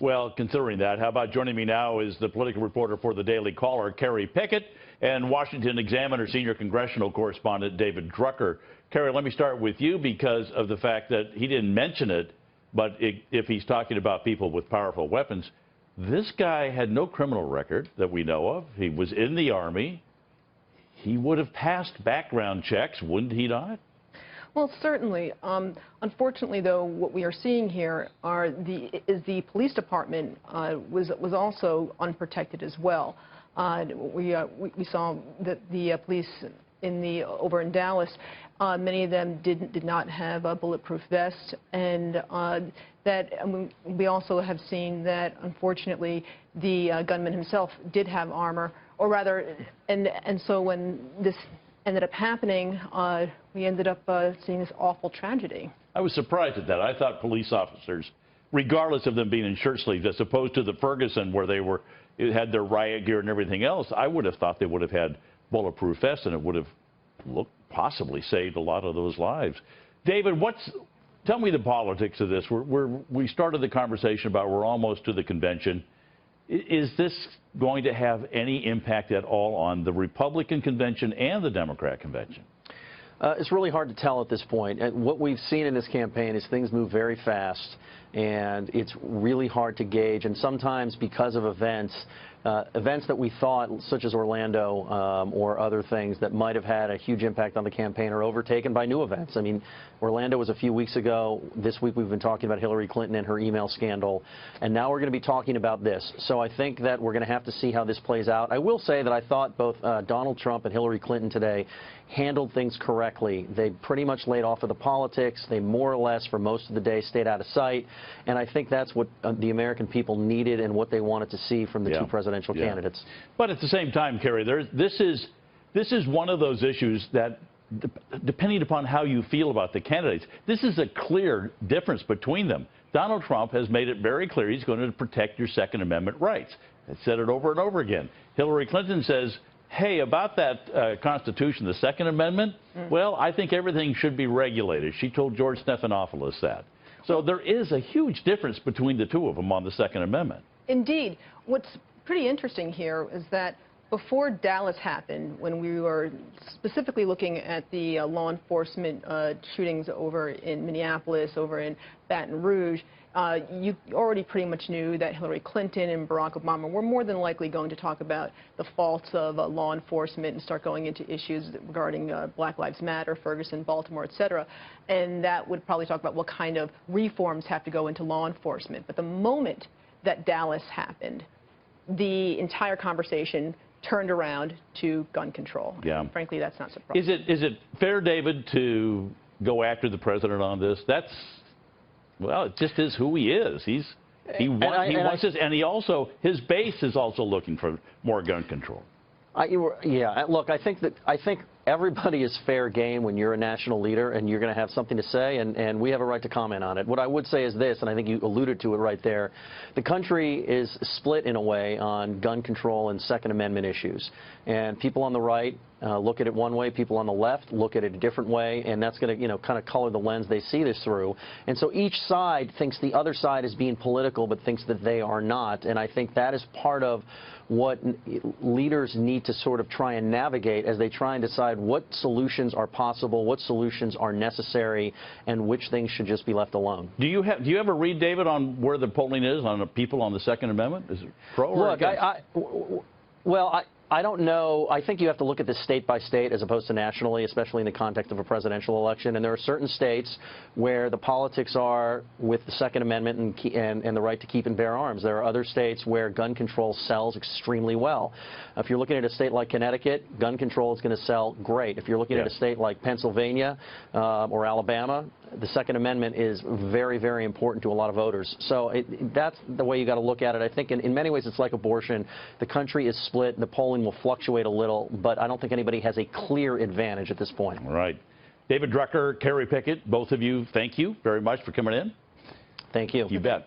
Well, considering that, how about joining me now is the political reporter for the Daily Caller, Kerry Picket, and Washington Examiner senior congressional correspondent David Drucker. Kerry, let me start with you because of the fact that he didn't mention it, but if he's talking about people with powerful weapons, this guy had no criminal record that we know of. He was in the Army. He would have passed background checks, wouldn't he not? Well, certainly. Unfortunately, though, what we are seeing here is the police department was also unprotected as well. We saw that the police over in Dallas, many of them did not have a bulletproof vest, and we also have seen that unfortunately the gunman himself did have armor, or rather, and so when this ended up happening, we ended up seeing this awful tragedy. I was surprised at that. I thought police officers, regardless of them being in shirt sleeves, as opposed to the Ferguson where they had their riot gear and everything else, I would have thought they would have had bulletproof vests, and it would have possibly saved a lot of those lives. David, tell me the politics of this. We started the conversation about we're almost to the convention. Is this going to have any impact at all on the Republican convention and the Democrat convention? It's really hard to tell at this point. And what we've seen in this campaign is things move very fast, and it's really hard to gauge. And sometimes because of events that we thought, such as Orlando or other things that might have had a huge impact on the campaign, are overtaken by new events. I mean, Orlando was a few weeks ago. This week we've been talking about Hillary Clinton and her email scandal, and now we're going to be talking about this. So I think that we're going to have to see how this plays out. I will say that I thought both Donald Trump and Hillary Clinton today handled things correctly. They pretty much laid off of the politics. They more or less, for most of the day, stayed out of sight. And I think that's what the American people needed and what they wanted to see from the two presidential candidates. But at the same time, Kerry, this is one of those issues that, depending upon how you feel about the candidates, this is a clear difference between them. Donald Trump has made it very clear he's going to protect your Second Amendment rights. He said it over and over again. Hillary Clinton says, hey, about that Constitution, the Second Amendment, well, I think everything should be regulated. She told George Stephanopoulos that. So there is a huge difference between the two of them on the Second Amendment. Indeed. What's pretty interesting here is that before Dallas happened, when we were specifically looking at the law enforcement shootings over in Minneapolis, over in Baton Rouge, you already pretty much knew that Hillary Clinton and Barack Obama were more than likely going to talk about the faults of law enforcement and start going into issues regarding Black Lives Matter, Ferguson, Baltimore, etc. And that would probably talk about what kind of reforms have to go into law enforcement. But the moment that Dallas happened, the entire conversation turned around to gun control. Yeah. And frankly, that's not surprising. Is it fair, David, to go after the president on this? Well, it just is who he is. He wants this, and his base is also looking for more gun control. Look, I think everybody is fair game when you're a national leader and you're going to have something to say, and we have a right to comment on it. What I would say is this, and I think you alluded to it right there, the country is split in a way on gun control and Second Amendment issues. And people on the right look at it one way, people on the left look at it a different way, and that's going to, kind of color the lens they see this through. And so each side thinks the other side is being political, but thinks that they are not. And I think that is part of what leaders need to sort of try and navigate as they try and decide what solutions are possible, what solutions are necessary, and which things should just be left alone. Do you ever read, David, on where the polling is on the people on the Second Amendment? Is it pro or against? Well, I don't know. I think you have to look at this state by state as opposed to nationally, especially in the context of a presidential election. And there are certain states where the politics are with the Second Amendment and the right to keep and bear arms. There are other states where gun control sells extremely well. If you're looking at a state like Connecticut, gun control is going to sell great. If you're looking at a state like Pennsylvania or Alabama, the Second Amendment is very, very important to a lot of voters. So that's the way you got to look at it. I think in many ways it's like abortion. The country is split. The polling will fluctuate a little, but I don't think anybody has a clear advantage at this point. All right. David Drucker, Kerry Picket, both of you, thank you very much for coming in. Thank you. You bet.